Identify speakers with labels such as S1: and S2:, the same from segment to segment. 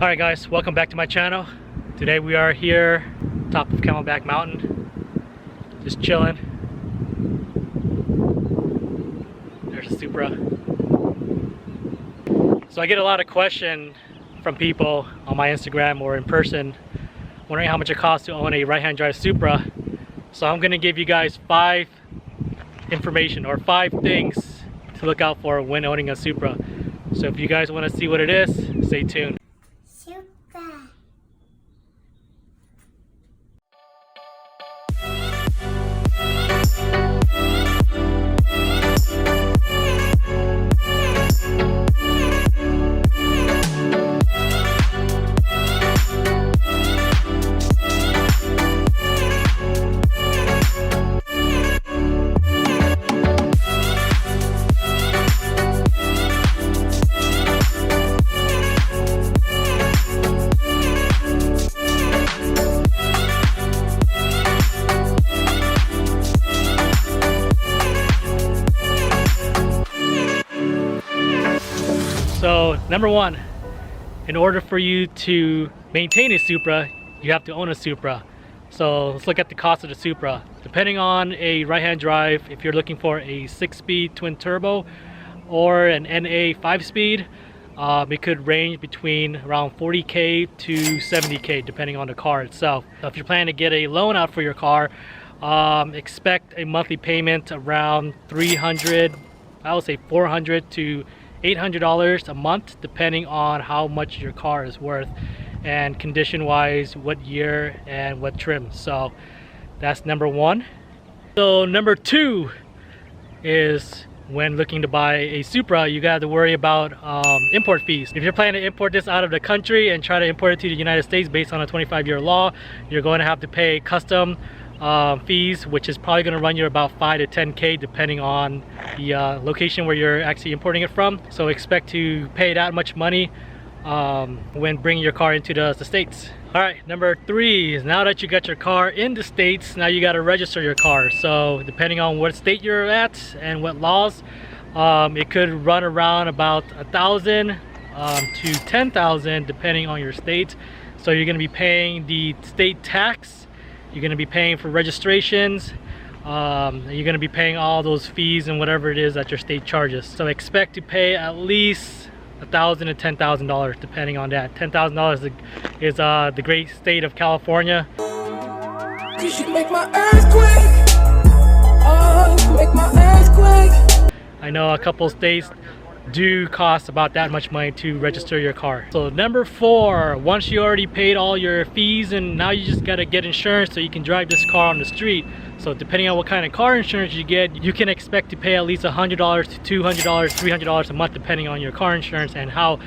S1: Alright guys, welcome back to my channel. Today we are here top of Camelback Mountain, just chilling. There's a Supra. So I get a lot of questions from people on my Instagram or in person wondering how much it costs to own a right-hand drive Supra. So I'm going to give you guys 5 things to look out for when owning a Supra. So if you guys want to see what it is, stay tuned. So number one, in order for you to maintain a Supra, you have to own a Supra. So let's look at the cost of the Supra. Depending on a right-hand drive, if you're looking for a 6-speed twin turbo or an NA 5-speed, it could range between around $40K to $70K depending on the car itself. So if you're planning to get a loan out for your car, expect a monthly payment around $300, I would say $400 to $800 a month, depending on how much your car is worth and condition wise, what year and what trim. So that's number one. So number two is when looking to buy a Supra, you got to worry about import fees. If you're planning to import this out of the country and try to import it to the United States based on a 25-year law, you're going to have to pay custom fees, which is probably going to run you about 5 to 10K depending on the location where you're actually importing it from. So expect to pay that much money when bringing your car into the States. Alright, number 3 is now that you got your car in the States, now you got to register your car. So depending on what state you're at and what laws, it could run around about $1,000 to $10,000 depending on your state. So you're going to be paying the state tax, you're going to be paying for registrations, you're going to be paying all those fees and whatever it is that your state charges. So expect to pay at least $1,000 to $10,000 depending on that. $10,000 is the great state of California.
S2: Make my earthquake. Make my earthquake.
S1: I know a couple states do cost about that much money to register your car. So number 4, once you already paid all your fees and now you just got to get insurance so you can drive this car on the street. So depending on what kind of car insurance you get, you can expect to pay at least $100 to $200, $300 a month depending on your car insurance and how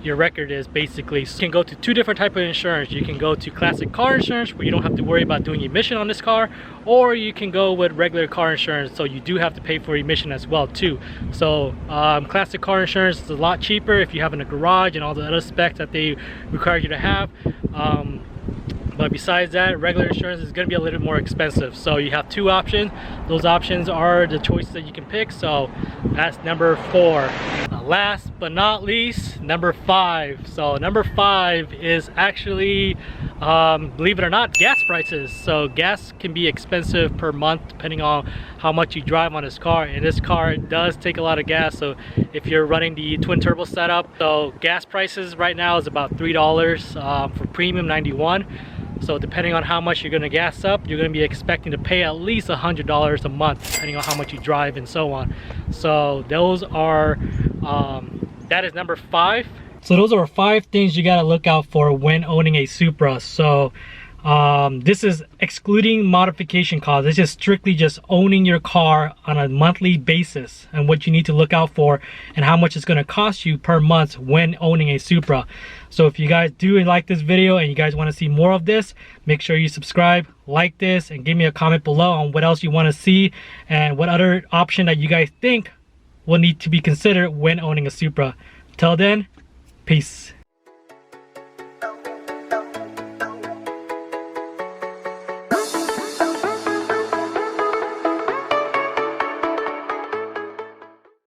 S1: your record is basically. So you can go to 2 different types of insurance. You can go to classic car insurance where you don't have to worry about doing emission on this car, or you can go with regular car insurance, so you do have to pay for emission as well too. So classic car insurance is a lot cheaper if you have in a garage and all the other specs that they require you to have. But besides that, regular insurance is going to be a little bit more expensive. So you have 2 options. Those options are the choices that you can pick. So that's number 4. Last but not least, number 5. So number 5 is actually, believe it or not, gas prices. So gas can be expensive per month depending on how much you drive on this car. And this car does take a lot of gas. So if you're running the twin turbo setup, so gas prices right now is about $3 for premium 91. So depending on how much you're going to gas up, you're going to be expecting to pay at least $100 a month depending on how much you drive and so on. So those are that is number 5. So those are 5 things you got to look out for when owning a Supra. So this is excluding modification costs. It's just strictly just owning your car on a monthly basis and what you need to look out for and how much it's going to cost you per month when owning a Supra. So if you guys do like this video and you guys want to see more of this, make sure you subscribe, like this, and give me a comment below on what else you want to see and what other option that you guys think will need to be considered when owning a Supra. Till then, peace.